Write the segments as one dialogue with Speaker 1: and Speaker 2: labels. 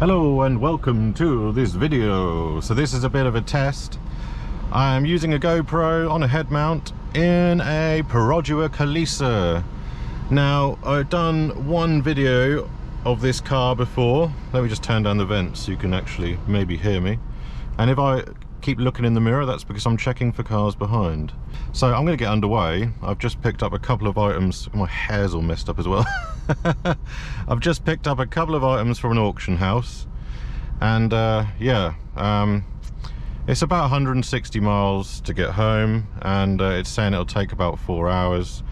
Speaker 1: Hello and welcome to this video. So this is a bit of a test. I'm using a GoPro on a head mount in a Perodua Kelisa. Now, I've done one video of this car before. Let me just turn down the vent so you can actually maybe hear me. And if I keep looking in the mirror, that's because I'm checking for cars behind. So I'm going to get underway. I've just picked up a couple of items. My hair's all messed up as well. I've just picked up a couple of items from an auction house, and it's about 160 miles to get home, and it's saying it'll take about 4 hours.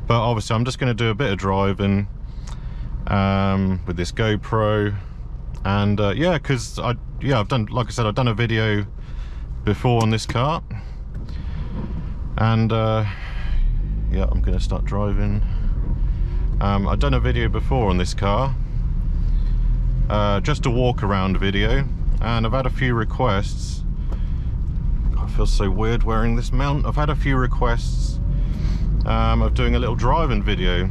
Speaker 1: But obviously I'm just going to do a bit of driving with this GoPro, and because I've done, like I said, I've done a video before on this car, and I'm going to start driving. I've done a video before on this car, just a walk around video, and I've had a few requests. God, it feels so weird wearing this mount. I've had a few requests of doing a little driving video,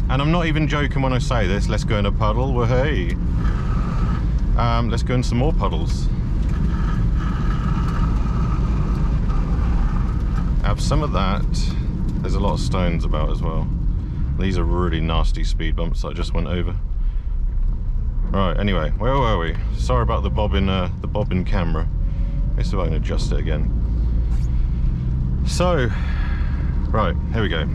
Speaker 1: and I'm not even joking when I say this. Let's go in a puddle. Well, hey, let's go in some more puddles. Have some of that. There's a lot of stones about as well. These are really nasty speed bumps that I just went over. Right, anyway, where were we? Sorry about the bobbin camera. Let's see if I can adjust it again. So, right, here we go.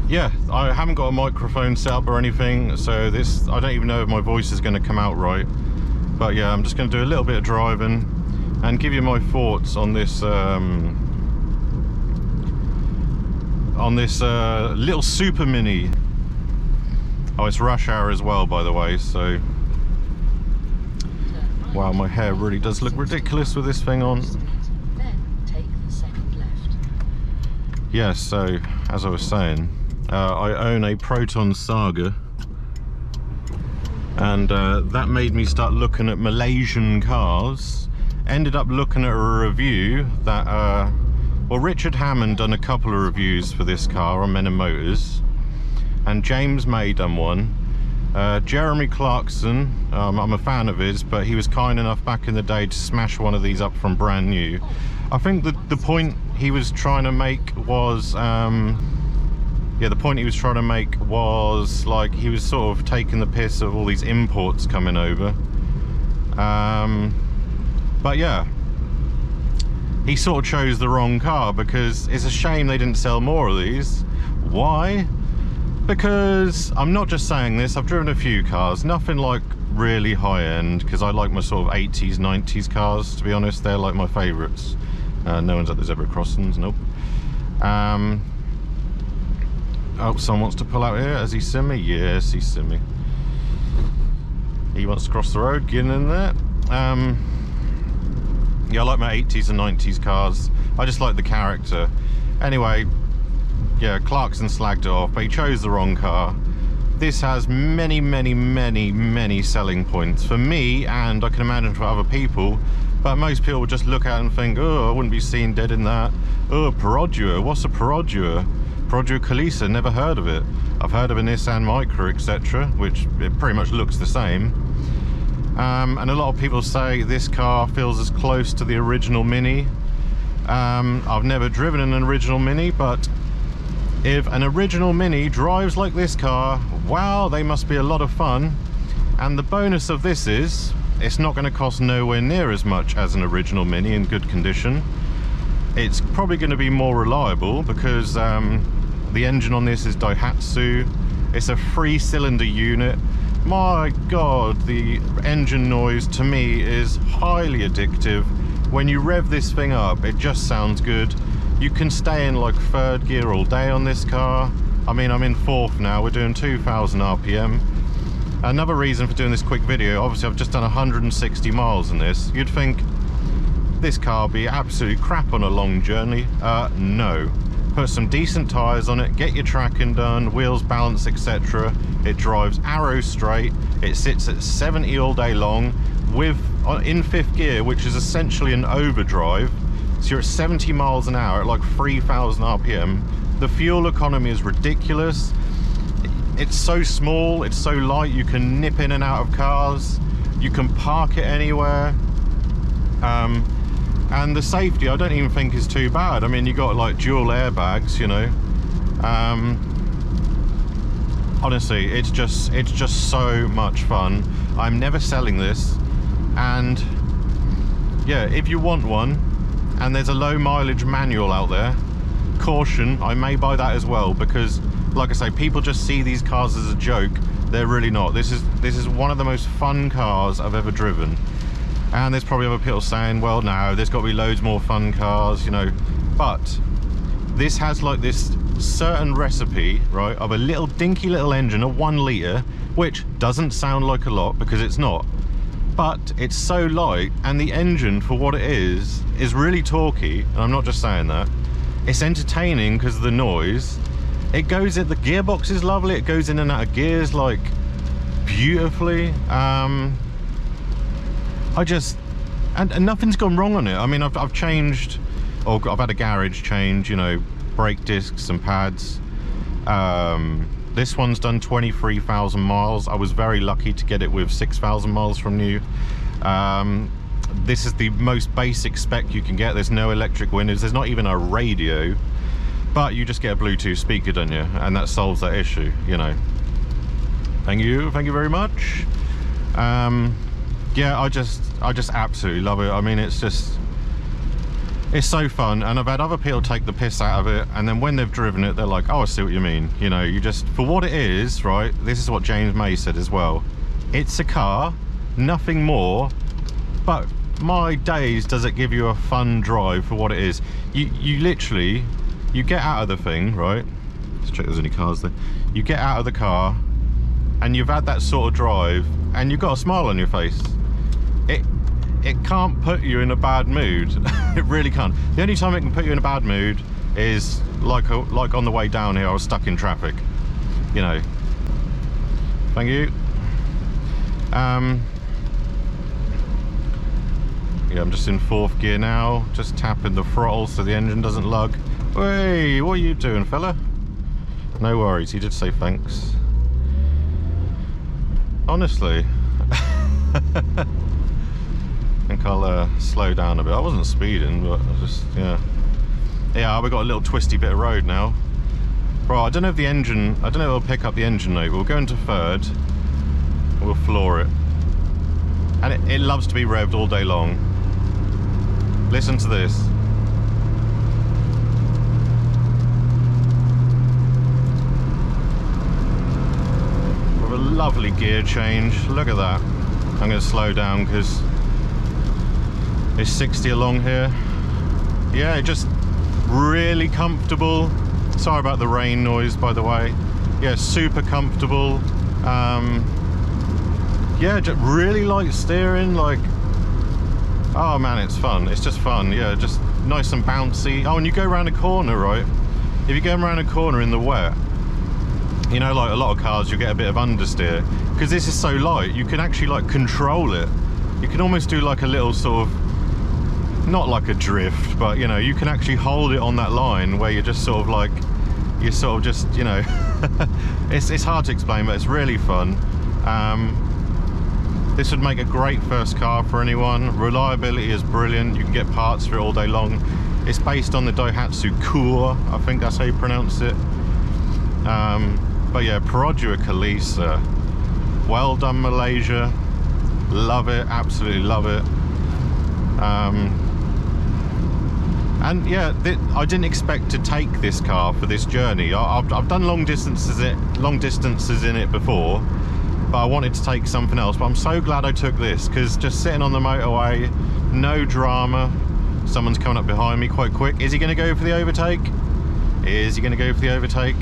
Speaker 1: Yeah, I haven't got a microphone set up or anything, so this, I don't even know if my voice is going to come out right. But yeah, I'm just going to do a little bit of driving and give you my thoughts on this little super mini. Oh, it's rush hour as well, by the way, so wow, my hair really does look ridiculous with this thing on.
Speaker 2: Then take the second left.
Speaker 1: Yeah, so as I was saying, I own a Proton Saga, and that made me start looking at Malaysian cars. Ended up looking at a review that well, Richard Hammond done a couple of reviews for this car on Men and Motors, and James May done one. Jeremy Clarkson, I'm a fan of his, but he was kind enough back in the day to smash one of these up from brand new. I think the point he was trying to make was, like, he was sort of taking the piss of all these imports coming over. But yeah, he sort of chose the wrong car, because it's a shame they didn't sell more of these. Why? Because I'm not just saying this, I've driven a few cars, nothing like really high end, because I like my sort of 80s, 90s cars, to be honest. They're like my favourites. No one's at the zebra crossings, nope. Oh, someone wants to pull out here. Has he seen me? Yes, he's seen me. He wants to cross the road, get in there. Yeah, I like my 80s and 90s cars. I just like the character. Anyway, yeah, Clarkson slagged it off, but he chose the wrong car. This has many, many, many, many selling points for me, and I can imagine for other people. But most people would just look at it and think, oh, I wouldn't be seen dead in that. Oh, Perodua, what's a Perodua? Perodua Kelisa, never heard of it. I've heard of a Nissan Micra, etc., which it pretty much looks the same. And a lot of people say this car feels as close to the original Mini. I've never driven an original Mini, but if an original Mini drives like this car, wow, they must be a lot of fun. And the bonus of this is, it's not going to cost nowhere near as much as an original Mini in good condition. It's probably going to be more reliable, because the engine on this is Daihatsu. It's a 3-cylinder unit. My god, the engine noise to me is highly addictive. When you rev this thing up, it just sounds good. You can stay in like 3rd gear all day on this car. I mean, I'm in 4th now, we're doing 2,000 RPM. Another reason for doing this quick video, obviously I've just done 160 miles in this. You'd think this car would be absolute crap on a long journey. No. Put some decent tyres on it, get your tracking done, wheels balanced, etc. It drives arrow straight, it sits at 70 all day long, in 5th gear, which is essentially an overdrive. So you're at 70 miles an hour at like 3,000 RPM. The fuel economy is ridiculous. it's so small, it's so light, you can nip in and out of cars, you can park it anywhere, and the safety I don't even think is too bad. I mean, you got like dual airbags, you know. Honestly, it's just so much fun. I'm never selling this, and yeah, if you want one and there's a low mileage manual out there, caution, I may buy that as well, because like I say, people just see these cars as a joke. They're really not. This is one of the most fun cars I've ever driven. And there's probably other people saying, well, no, there's got to be loads more fun cars, you know. But this has like this certain recipe, right, of a little dinky little engine, a 1 litre, which doesn't sound like a lot because it's not. But it's so light, and the engine, for what it is really torquey, and I'm not just saying that. It's entertaining because of the noise. It goes in, the gearbox is lovely, it goes in and out of gears like beautifully. And nothing's gone wrong on it. I mean, I've changed, or I've had a garage change, you know, brake discs and pads. This one's done 23,000 miles. I was very lucky to get it with 6,000 miles from new. This is the most basic spec you can get. There's no electric windows, there's not even a radio, but you just get a Bluetooth speaker, don't you? And that solves that issue, you know. Thank you very much. Yeah, I just absolutely love it. I mean, it's so fun, and I've had other people take the piss out of it, and then when they've driven it, they're like, oh, I see what you mean. You know, you just, for what it is, right, this is what James May said as well. It's a car, nothing more, but my days does it give you a fun drive for what it is. You literally, you get out of the thing, right? Let's check if there's any cars there. You get out of the car, and you've had that sort of drive, and you've got a smile on your face. It can't put you in a bad mood. It really can't. The only time it can put you in a bad mood is like on the way down here, I was stuck in traffic, you know. Thank you. Yeah, I'm just in 4th gear now, just tapping the throttle so the engine doesn't lug. Hey, what are you doing, fella? No worries, he did say thanks. Honestly. I think I'll slow down a bit. I wasn't speeding, but I just, yeah, we got a little twisty bit of road now. Right, I don't know if the engine, I don't know if it'll pick up the engine note. We'll go into 3rd, we'll floor it, and it loves to be revved all day long. Listen to this. With a lovely gear change. Look at that. I'm going to slow down because it's 60 along here. Yeah, just really comfortable. Sorry about the rain noise, by the way. Yeah, super comfortable. Yeah, just really light steering, like, oh man, it's fun. It's just fun. Yeah, just nice and bouncy. Oh, and you go around a corner, right? If you go around a corner in the wet, you know, like a lot of cars, you get a bit of understeer. Because this is so light, you can actually like control it. You can almost do like a little sort of, not like a drift, but you know, you can actually hold it on that line where you're just sort of like, you're sort of just, you know, it's hard to explain, but it's really fun. This would make a great first car for anyone. Reliability is brilliant. You can get parts for it all day long. It's based on the Daihatsu Cour, I think that's how you pronounce it. But yeah, Perodua Kelisa. Well done, Malaysia. Love it, absolutely love it. And yeah, I didn't expect to take this car for this journey. I've done long distances in it before, but I wanted to take something else. But I'm so glad I took this, because just sitting on the motorway, no drama. Someone's coming up behind me quite quick. Is he going to go for the overtake? Is he going to go for the overtake?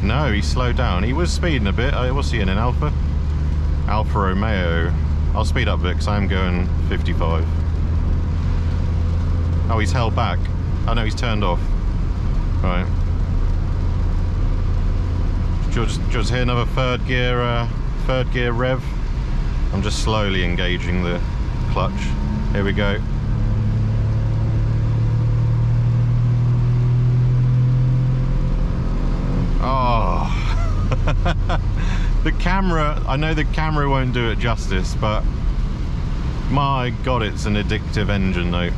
Speaker 1: No, he slowed down. He was speeding a bit. What's he in an Alfa? Alfa Romeo. I'll speed up a bit because I'm going 55. Oh, he's held back. Oh no, he's turned off. Right. Just hear another third gear rev. I'm just slowly engaging the clutch. Here we go. Oh, The camera, I know the camera won't do it justice, but my god, it's an addictive engine though.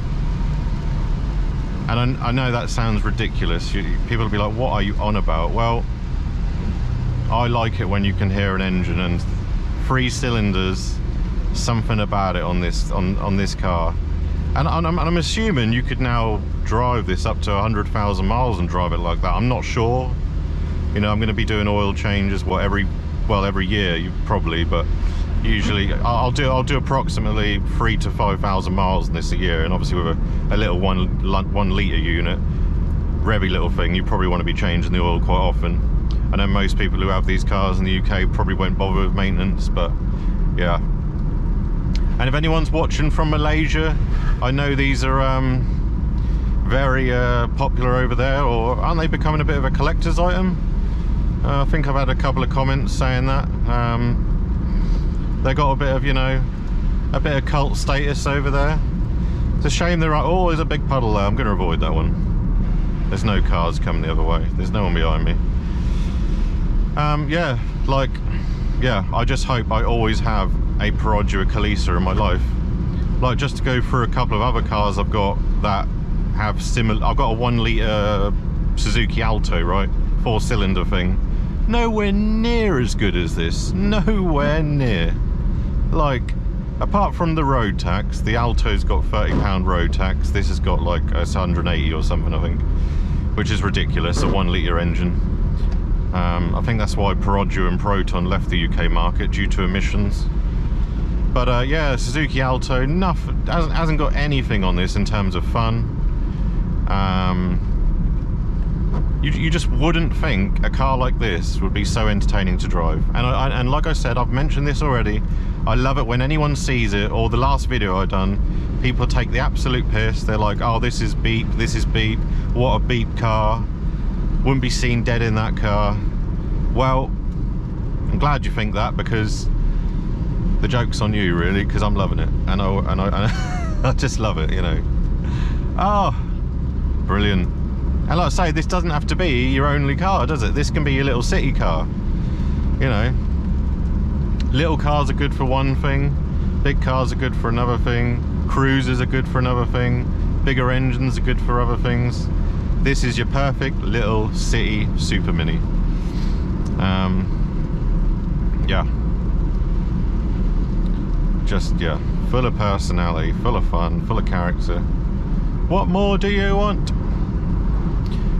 Speaker 1: And I know that sounds ridiculous. People will be like, what are you on about? Well, I like it when you can hear an engine, and 3 cylinders, something about it on this car. And I'm assuming you could now drive this up to 100,000 miles and drive it like that. I'm not sure. You know, I'm going to be doing oil changes every year, probably, but usually I'll do approximately 3,000 to 5,000 miles in this a year. And obviously with a little one litre unit, revvy little thing, you probably want to be changing the oil quite often. I know most people who have these cars in the UK probably won't bother with maintenance, but yeah. And if anyone's watching from Malaysia, I know these are very popular over there, or aren't they becoming a bit of a collector's item? I think I've had a couple of comments saying that. They got a bit of, you know, a bit of cult status over there. It's a shame they're like, oh, there's a big puddle there. I'm going to avoid that one. There's no cars coming the other way. There's no one behind me. Yeah, like, yeah, I just hope I always have a Perodua Kelisa in my life. Like, just to go through a couple of other cars I've got that have similar. I've got a 1 litre Suzuki Alto, right? 4-cylinder thing. Nowhere near as good as this. Nowhere near. Like, apart from the road tax, the Alto's got £30 road tax. This has got like 180 or something, I think, which is ridiculous. A 1 litre engine. I think that's why Perodua and Proton left the UK market, due to emissions. But yeah, Suzuki Alto, hasn't got anything on this in terms of fun. You just wouldn't think a car like this would be so entertaining to drive. And like I said, I've mentioned this already, I love it when anyone sees it, or the last video I've done, people take the absolute piss. They're like, oh, this is beep, what a beep car, wouldn't be seen dead in that car. Well, I'm glad you think that, because the joke's on you, really, because I'm loving it, and I just love it, you know. Oh, brilliant. And like I say, this doesn't have to be your only car, does it? This can be your little city car, you know. Little cars are good for one thing, big cars are good for another thing, cruisers are good for another thing, bigger engines are good for other things. This is your perfect little city super mini. Yeah, just, yeah, full of personality, full of fun, full of character. What more do you want?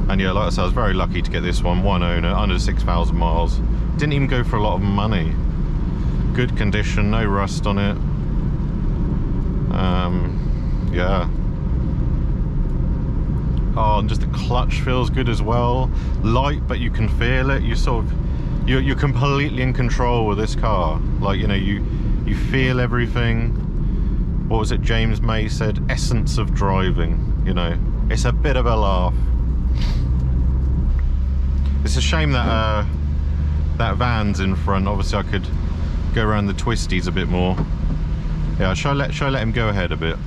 Speaker 1: And yeah, like I said, I was very lucky to get this one owner, under 6,000 miles. Didn't even go for a lot of money. Good condition, no rust on it. Yeah. Oh, and just the clutch feels good as well. Light, but you can feel it. You sort of, you're completely in control with this car. Like, you know, you feel everything. What was it James May said? Essence of driving, you know. It's a bit of a laugh. It's a shame that that van's in front. Obviously I could go around the twisties a bit more. Yeah, shall I let him go ahead a bit?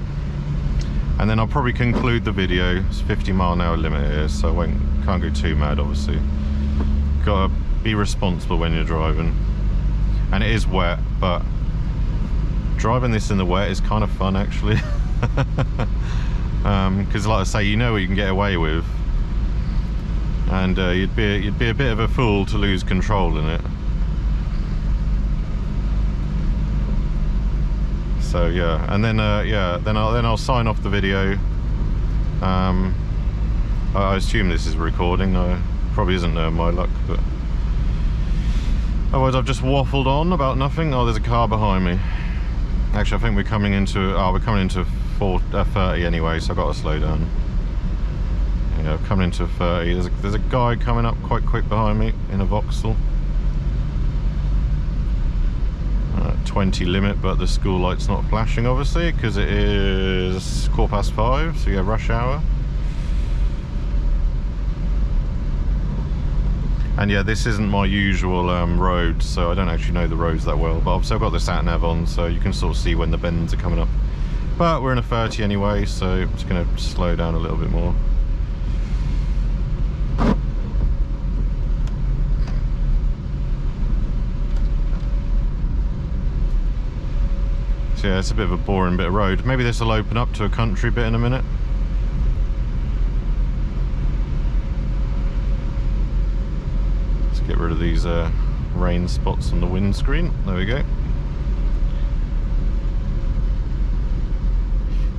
Speaker 1: And then I'll probably conclude the video. It's 50-mile-an-hour limit here, so I can't go too mad, obviously. Gotta be responsible when you're driving. And it is wet, but driving this in the wet is kind of fun, actually. Because like I say, you know what you can get away with. And you'd be a bit of a fool to lose control in it. So yeah, and then yeah, then I'll sign off the video. I assume this is recording. Probably isn't, my luck, but otherwise I've just waffled on about nothing. Oh, there's a car behind me. Actually, I think we're coming into 30 anyway, so I've got to slow down. Yeah, coming into 30. There's a guy coming up quite quick behind me in a Vauxhall. 20 limit, but the school light's not flashing, obviously, because it is 5:15, so yeah, rush hour. And yeah, this isn't my usual road, so I don't actually know the roads that well, but obviously I've got the sat nav on, so you can sort of see when the bends are coming up. But we're in a 30 anyway, so I'm just going to slow down a little bit more. yeah, it's a bit of a boring bit of road. Maybe this will open up to a country bit in a minute. Let's get rid of these rain spots on the windscreen. There we go.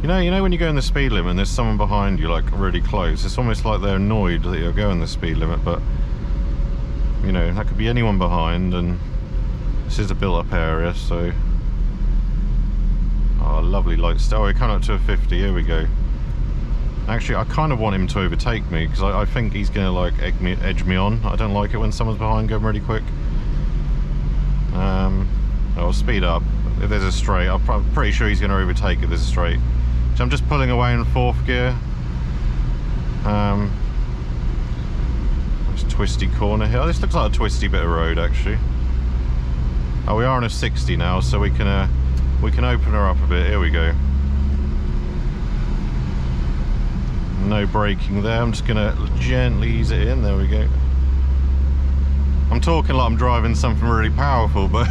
Speaker 1: You know when you go in the speed limit and there's someone behind you like really close, it's almost like they're annoyed that you're going the speed limit, but you know, that could be anyone behind, and this is a built-up area, so... Oh, lovely light still. Oh, we're coming up to a 50, here we go. Actually, I kind of want him to overtake me, because I think he's going to like edge me on. I don't like it when someone's behind going really quick. I'll speed up. If there's a straight, I'm pretty sure he's going to overtake if there's a straight. So I'm just pulling away in 4th gear. Nice twisty corner here. Oh, this looks like a twisty bit of road actually. Oh, we are on a 60 now, so we can open her up a bit. Here we go. No braking there. I'm just gonna gently ease it in. There we go. I'm talking like I'm driving something really powerful, but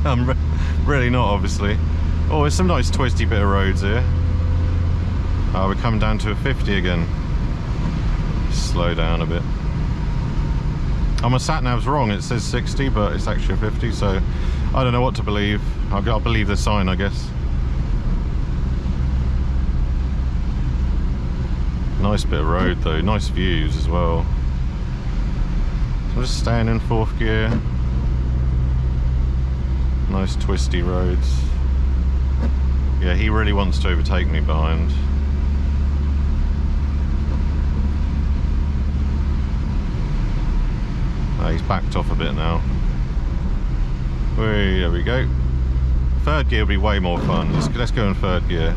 Speaker 1: I'm really not, obviously. Oh, there's some nice twisty bit of roads here. Oh, we're coming down to a 50 again. Slow down a bit. Oh, my sat-nav's wrong. It says 60, but it's actually a 50, so I don't know what to believe. I'll believe the sign, I guess. Nice bit of road, though. Nice views as well. So I'm just staying in 4th gear. Nice twisty roads. Yeah, he really wants to overtake me behind. Oh, he's backed off a bit now. There we go. 3rd gear will be way more fun. Let's go in 3rd gear.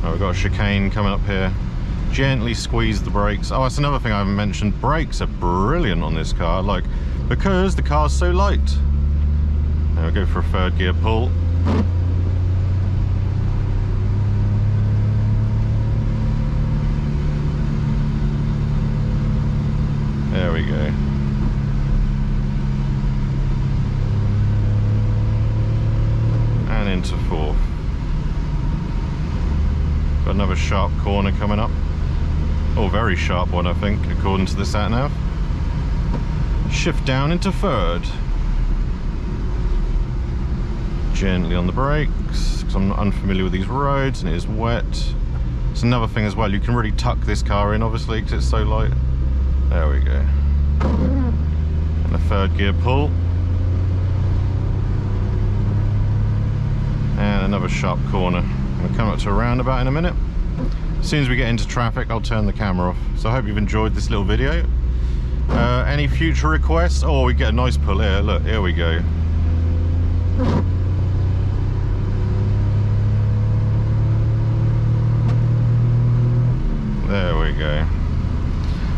Speaker 1: Oh, we've got a chicane coming up here. Gently squeeze the brakes. Oh, that's another thing I haven't mentioned. Brakes are brilliant on this car, like, because the car's so light. Now we'll go for a 3rd gear pull. There we go. And into 4th. Got another sharp corner coming up. Oh, very sharp one, I think, according to the sat-nav. Shift down into 3rd. Gently on the brakes, because I'm unfamiliar with these roads and it is wet. It's another thing as well, you can really tuck this car in, obviously, because it's so light. There we go. And a 3rd gear pull. And another sharp corner. We'll come up to a roundabout in a minute. As soon as we get into traffic, I'll turn the camera off. So I hope you've enjoyed this little video. Any future requests? Oh, we get a nice pull here. Look, here we go. There we go.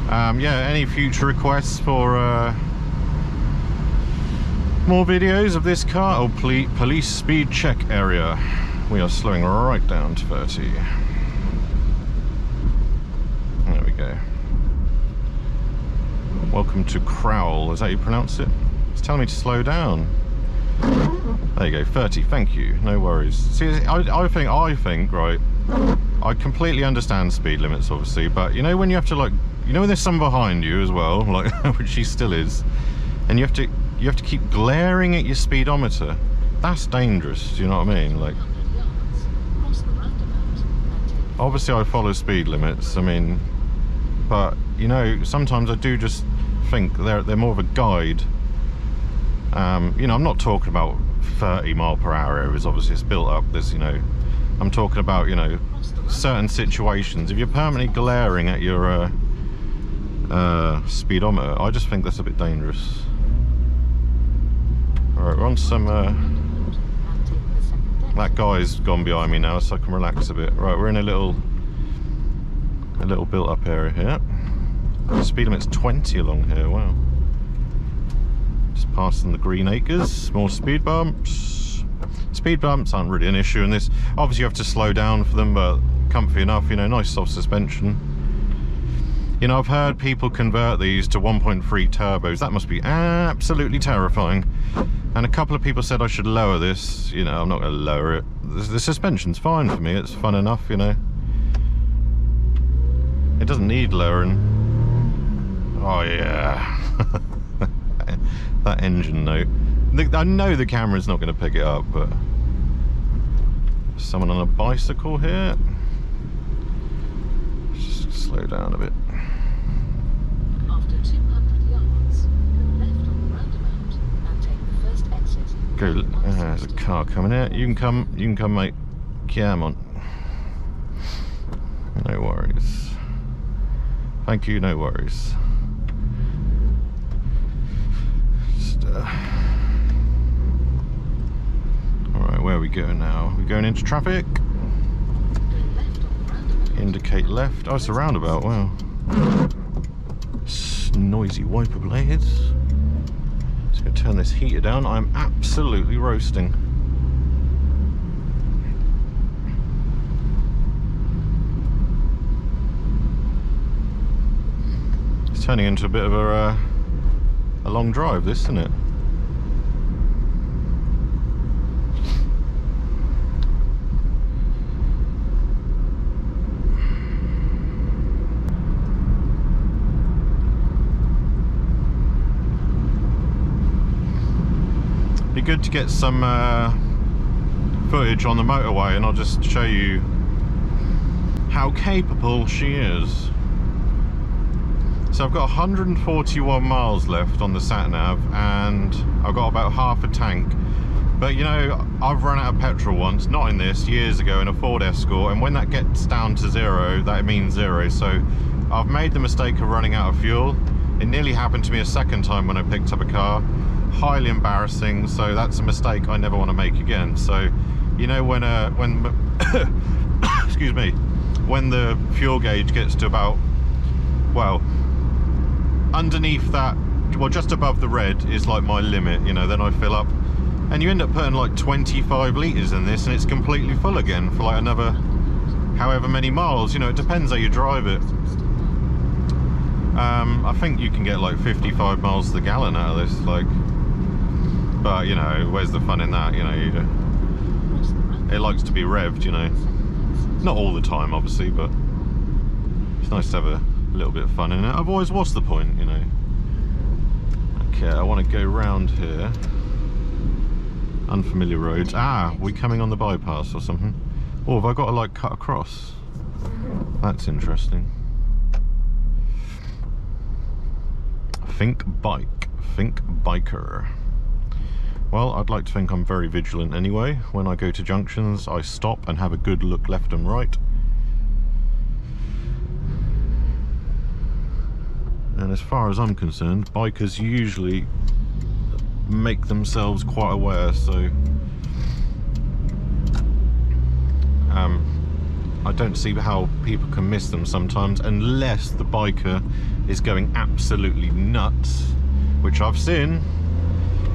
Speaker 1: Yeah, any future requests for more videos of this car? Oh, police speed check area. We are slowing right down to 30. There we go. Welcome to Crowell, is that how you pronounce it? It's telling me to slow down. There you go, 30, thank you, no worries. See, I think, right, I completely understand speed limits, obviously, but you know when you have to, like, you know when there's someone behind you as well, like, which she still is, and you have to keep glaring at your speedometer. That's dangerous, do you know what I mean? Like, obviously I follow speed limits, I mean, but you know, sometimes I do just think they're more of a guide. You know, I'm not talking about 30 mile per hour areas, obviously it's built up, there's, you know, I'm talking about, you know, certain situations. If you're permanently glaring at your speedometer, I just think that's a bit dangerous. Alright, we're on some, that guy's gone behind me now, so I can relax a bit. Right, we're in a little built up area here. The speed limit's 20 along here, wow. Just passing the Green Acres, more speed bumps. Speed bumps aren't really an issue in this. Obviously you have to slow down for them, but comfy enough, you know, nice soft suspension. You know, I've heard people convert these to 1.3 turbos. That must be absolutely terrifying. And a couple of people said I should lower this. You know, I'm not going to lower it. The suspension's fine for me. It's fun enough, you know. It doesn't need lowering. Oh, yeah. That engine note. I know the camera's not going to pick it up, but... Someone on a bicycle here. Just slow down a bit.
Speaker 2: After 200 yards, go left on the roundabout and take the first exit.
Speaker 1: Go. There's a car coming out. You can come, mate. Come on. No worries. Thank you. No worries. Just, Alright, where are we going now? We're going into traffic. Indicate left. Oh, it's a roundabout. Wow. Noisy wiper blades. Just going to turn this heater down. I'm absolutely roasting. It's turning into a bit of a long drive, this, isn't it? Be good to get some footage on the motorway, and I'll just show you how capable she is. So I've got 141 miles left on the sat-nav, and I've got about half a tank. But you know, I've run out of petrol once, not in this, years ago in a Ford Escort, and when that gets down to zero, that means zero. So I've made the mistake of running out of fuel. It nearly happened to me a second time when I picked up a car. Highly embarrassing, so that's a mistake I never want to make again. So, you know, when excuse me, when the fuel gauge gets to about, well, underneath that, well, just above the red is like my limit, you know, then I fill up, and you end up putting like 25 litres in this, and it's completely full again for like another however many miles. You know, it depends how you drive it. I think you can get like 55 miles to the gallon out of this, like, but you know, where's the fun in that? You know, it likes to be revved, you know, not all the time obviously, but it's nice to have a little bit of fun in it. Otherwise, what's the point, you know? Okay, I want to go round here. Unfamiliar roads. Ah, we coming on the bypass or something? Oh, have I got to like cut across? That's interesting. Think bike, think biker. Well, I'd like to think I'm very vigilant anyway. When I go to junctions, I stop and have a good look left and right. And as far as I'm concerned, bikers usually make themselves quite aware, so I don't see how people can miss them sometimes, unless the biker is going absolutely nuts, which I've seen,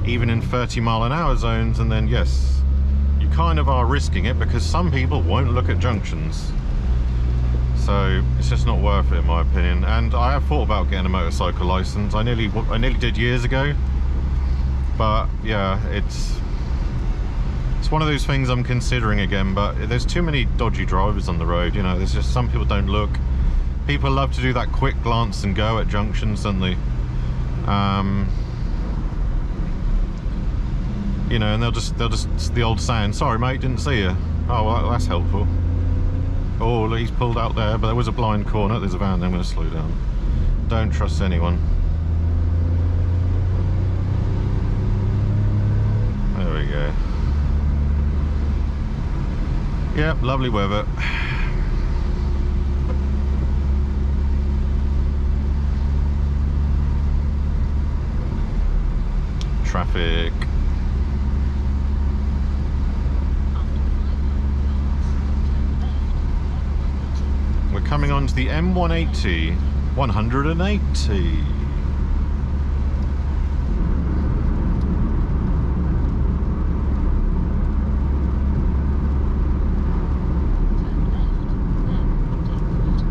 Speaker 1: even in 30-mile-an-hour zones, and then yes, you kind of are risking it because some people won't look at junctions. So it's just not worth it in my opinion. And I have thought about getting a motorcycle license. I nearly did years ago, but yeah, it's one of those things I'm considering again. But there's too many dodgy drivers on the road, you know. There's just some people don't look. People love to do that quick glance and go at junctions, don't they? You know, and they'll just the old saying, "Sorry mate, didn't see you." Oh well, that's helpful. Oh, he's pulled out there, but there was a blind corner. There's a van there. I'm going to slow down. Don't trust anyone. There we go. Yep, lovely weather. Traffic. We're coming on to the M180, 180.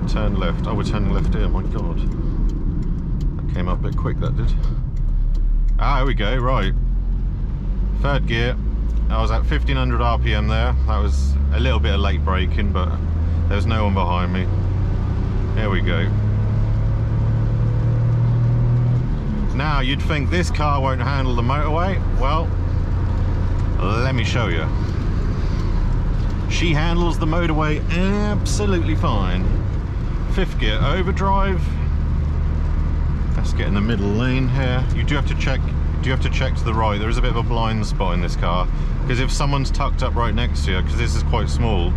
Speaker 1: Turn left. Oh, we're turning left here, my god. That came up a bit quick, that did. Ah, here we go, right. Third gear. I was at 1500 RPM there. That was a little bit of late braking, but there's no one behind me. Here we go. Now, you'd think this car won't handle the motorway. Well, let me show you. She handles the motorway absolutely fine. Fifth gear overdrive. Let's get in the middle lane here. You do have to check to the right. There is a bit of a blind spot in this car, because if someone's tucked up right next to you, because this is quite small,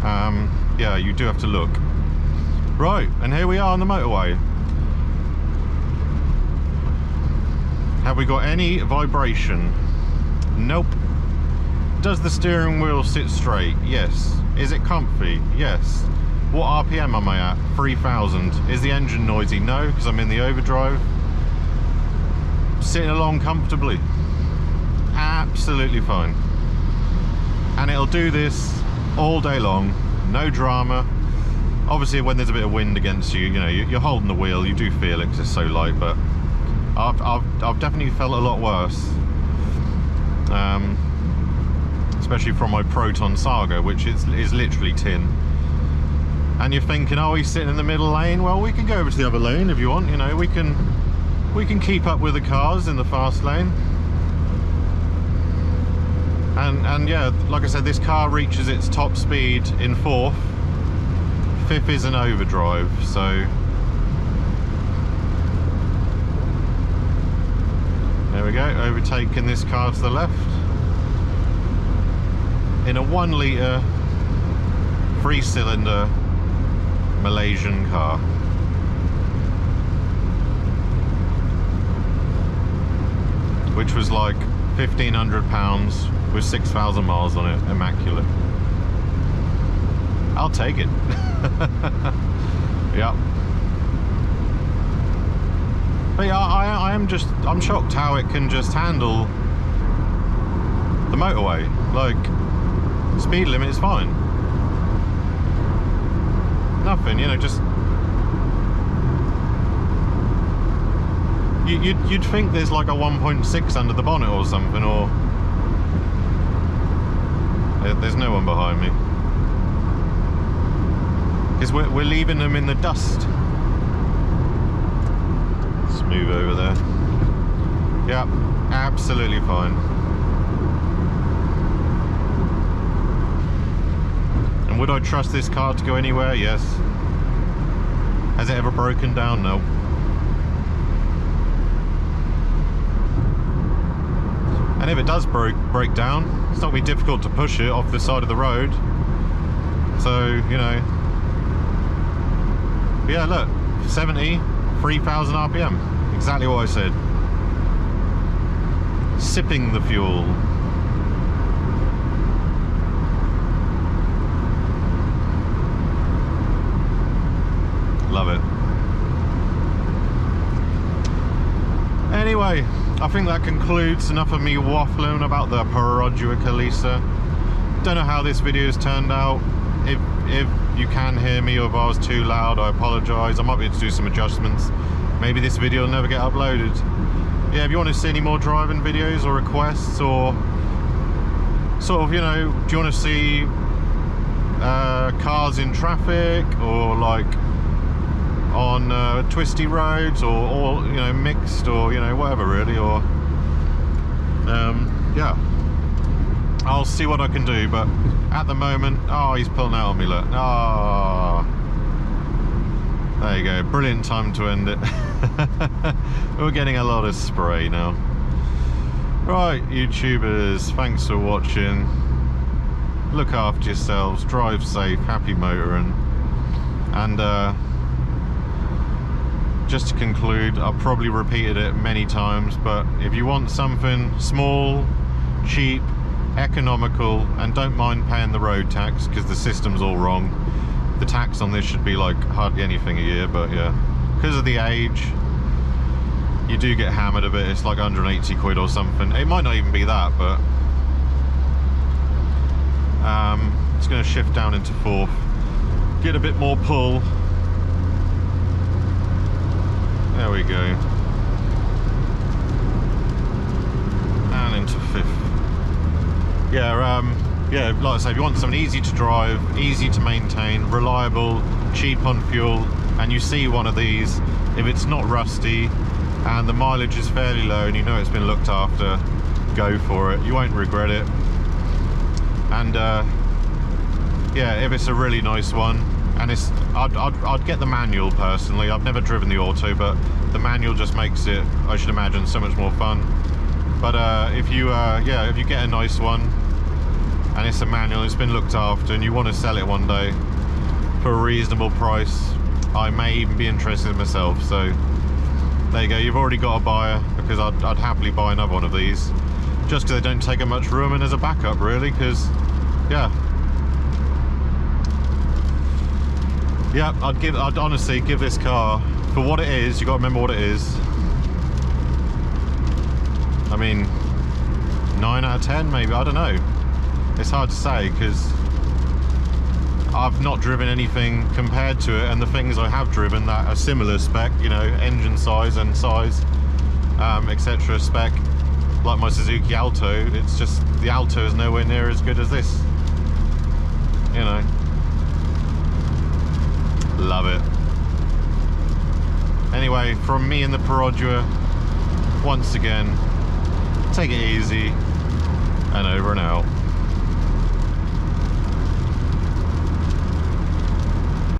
Speaker 1: yeah, you do have to look. Right, and here we are on the motorway. Have we got any vibration? Nope. Does the steering wheel sit straight? Yes. Is it comfy? Yes. What RPM am I at? 3000. Is the engine noisy? No, because I'm in the overdrive. Sitting along comfortably. Absolutely fine. And it'll do this all day long. No drama. Obviously, when there's a bit of wind against you, you know, you're holding the wheel, you do feel it because it's so light, but I've definitely felt a lot worse. Especially from my Proton Saga, which is literally tin. And you're thinking, oh, he's sitting in the middle lane. Well, we can go over to the other lane if you want. You know, we can keep up with the cars in the fast lane. And yeah, like I said, this car reaches its top speed in fourth. Fifth is an overdrive, so there we go, overtaking this car to the left in a 1 litre 3-cylinder Malaysian car. Which was like £1,500 with 6,000 miles on it. Immaculate. I'll take it. Yep. But yeah, I'm shocked how it can just handle the motorway. Like, speed limit is fine. Nothing, you know, just... You'd think there's like a 1.6 under the bonnet or something, or... There's no one behind me. Because we're leaving them in the dust. Let's move over there. Yep, absolutely fine. And would I trust this car to go anywhere? Yes. Has it ever broken down? No. And if it does break down, it's not going to be difficult to push it off the side of the road. So, you know. But yeah, look, 70, 3,000 RPM. Exactly what I said. Sipping the fuel. Love it. Anyway, I think that concludes enough of me waffling about the Perodua Kelisa. Don't know how this video's turned out. If you can hear me or if I was too loud, I apologise. I might be able to do some adjustments. Maybe this video will never get uploaded. Yeah, if you want to see any more driving videos or requests, or sort of, you know, do you want to see cars in traffic, or like on twisty roads, or you know, mixed, or you know, whatever really, or yeah, I'll see what I can do. But at the moment, oh, he's pulling out on me, look. Oh, there you go, brilliant time to end it. We're getting a lot of spray now. Right, YouTubers, thanks for watching. Look after yourselves, drive safe, happy motoring. And just to conclude, I've probably repeated it many times, but if you want something small, cheap, economical, and don't mind paying the road tax, because the system's all wrong. The tax on this should be like hardly anything a year, but yeah, because of the age, you do get hammered a bit. It's like 180 quid or something. It might not even be that, but it's going to shift down into fourth, get a bit more pull, There we go. And into 5th. Yeah, like I say, if you want something easy to drive, easy to maintain, reliable, cheap on fuel, and you see one of these, if it's not rusty and the mileage is fairly low and you know it's been looked after, go for it. You won't regret it. And yeah, if it's a really nice one, and I'd get the manual personally. I've never driven the auto, but the manual just makes it, I should imagine, so much more fun. But if you get a nice one and it's a manual, it's been looked after, and you want to sell it one day for a reasonable price, I may even be interested myself. So there you go, you've already got a buyer, because I'd happily buy another one of these, just because they don't take up much room and as a backup, really. Because yeah, I'd honestly give this car, for what it is, you got to remember what it is. I mean, 9 out of 10 maybe, I don't know. It's hard to say, because I've not driven anything compared to it, and the things I have driven that are similar spec, you know, engine size and size, etc. spec, like my Suzuki Alto, it's just, the Alto is nowhere near as good as this, you know. Love it. Anyway, from me and the Perodua, once again, take it easy, and over and out.